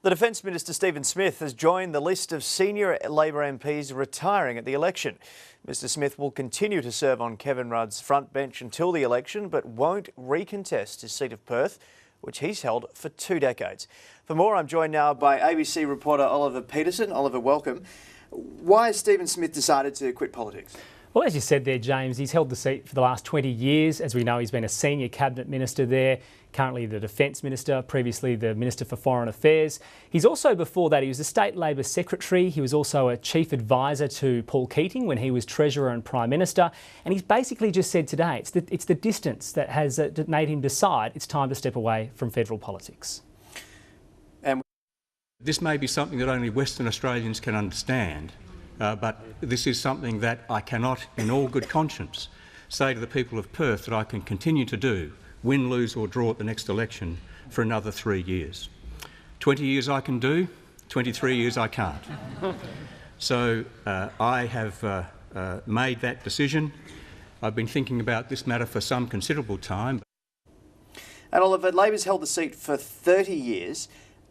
The Defence Minister Stephen Smith has joined the list of senior Labor MPs retiring at the election. Mr Smith will continue to serve on Kevin Rudd's front bench until the election, but won't recontest his seat of Perth, which he's held for 2 decades. For more, I'm joined now by ABC reporter Oliver Peterson. Oliver, welcome. Why has Stephen Smith decided to quit politics? Well, as you said there, James, he's held the seat for the last 20 years. As we know, he's been a senior cabinet minister there, currently the Defence Minister, previously the Minister for Foreign Affairs. He's also, before that, he was the State Labor Secretary. He was also a chief advisor to Paul Keating when he was Treasurer and Prime Minister. And he's basically just said today, it's the distance that has made him decide it's time to step away from federal politics. This may be something that only Western Australians can understand. But this is something that I cannot, in all good conscience, say to the people of Perth that I can continue to do, win, lose or draw at the next election, for another 3 years. 20 years I can do, 23 years I can't. So I have made that decision. I've been thinking about this matter for some considerable time. And Oliver, Labor's held the seat for 30 years.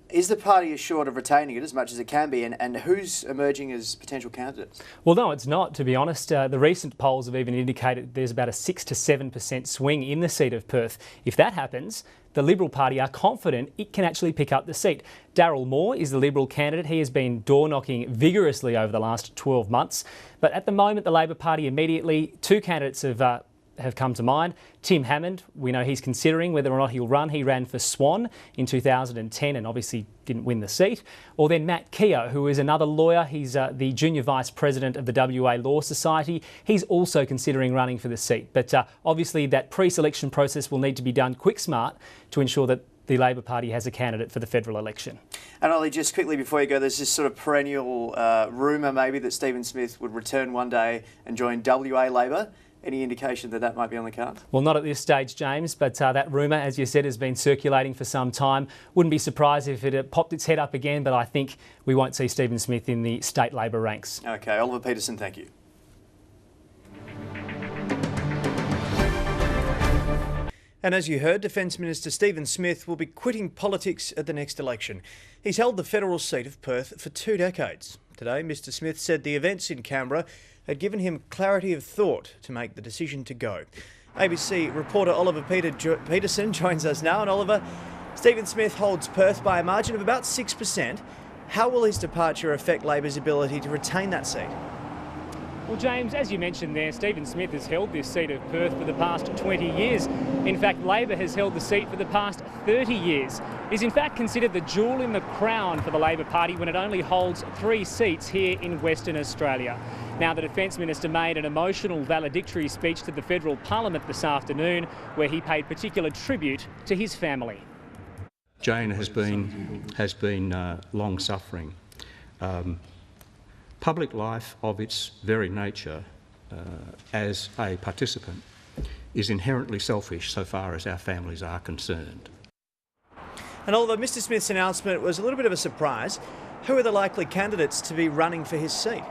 Is the party assured of retaining it as much as it can be, and who's emerging as potential candidates? Well, no, it's not, to be honest. The recent polls have even indicated there's about a 6 to 7% swing in the seat of Perth. If that happens, the Liberal Party are confident it can actually pick up the seat. Darryl Moore is the Liberal candidate. He has been door-knocking vigorously over the last 12 months. But at the moment, the Labor Party immediately, 2 candidates have come to mind. Tim Hammond, we know he's considering whether or not he'll run. He ran for Swan in 2010 and obviously didn't win the seat. Or then Matt Keogh, who is another lawyer. He's the Junior Vice President of the WA Law Society. He's also considering running for the seat. But obviously that pre-selection process will need to be done quick smart to ensure that the Labor Party has a candidate for the federal election. And Ollie, just quickly before you go, there's this sort of perennial rumour maybe that Stephen Smith would return one day and join WA Labor. Any indication that that might be on the card? Well, not at this stage, James, but that rumour, as you said, has been circulating for some time. Wouldn't be surprised if it popped its head up again, but I think we won't see Stephen Smith in the state Labor ranks. OK, Oliver Peterson, thank you. And as you heard, Defence Minister Stephen Smith will be quitting politics at the next election. He's held the federal seat of Perth for 2 decades. Today, Mr Smith said the events in Canberra had given him clarity of thought to make the decision to go. ABC reporter Oliver Peterson joins us now. And Oliver, Stephen Smith holds Perth by a margin of about 6%. How will his departure affect Labor's ability to retain that seat? Well, James, as you mentioned there, Stephen Smith has held this seat of Perth for the past 20 years. In fact, Labor has held the seat for the past 30 years. It is in fact considered the jewel in the crown for the Labor Party when it only holds 3 seats here in Western Australia. Now, the Defence Minister made an emotional valedictory speech to the Federal Parliament this afternoon where he paid particular tribute to his family. Jane has been long-suffering. Public life of its very nature as a participant is inherently selfish so far as our families are concerned. And although Mr Smith's announcement was a little bit of a surprise, who are the likely candidates to be running for his seat?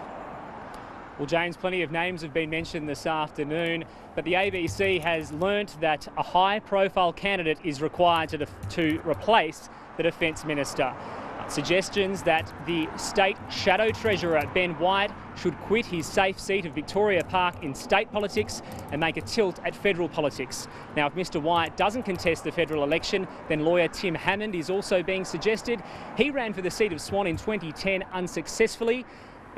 Well, James, plenty of names have been mentioned this afternoon, but the ABC has learnt that a high-profile candidate is required to replace the Defence Minister. Suggestions that the State Shadow Treasurer Ben White should quit his safe seat of Victoria Park in state politics and make a tilt at federal politics. Now, if Mr White doesn't contest the federal election, then lawyer Tim Hammond is also being suggested. He ran for the seat of Swan in 2010 unsuccessfully,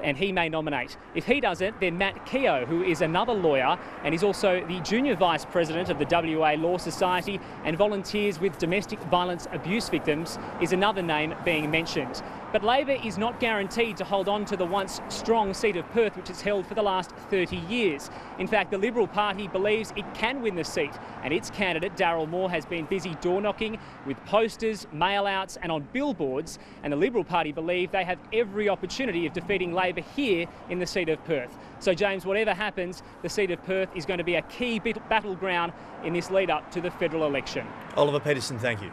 and he may nominate. If he doesn't, then Matt Keogh, who is another lawyer and is also the Junior Vice President of the WA Law Society and volunteers with domestic violence abuse victims, is another name being mentioned. But Labor is not guaranteed to hold on to the once strong seat of Perth, which it's held for the last 30 years. In fact, the Liberal Party believes it can win the seat, and its candidate, Darryl Moore, has been busy door-knocking with posters, mail-outs and on billboards, and the Liberal Party believe they have every opportunity of defeating Labor here in the seat of Perth. So, James, whatever happens, the seat of Perth is going to be a key battleground in this lead-up to the federal election. Oliver Peterson, thank you.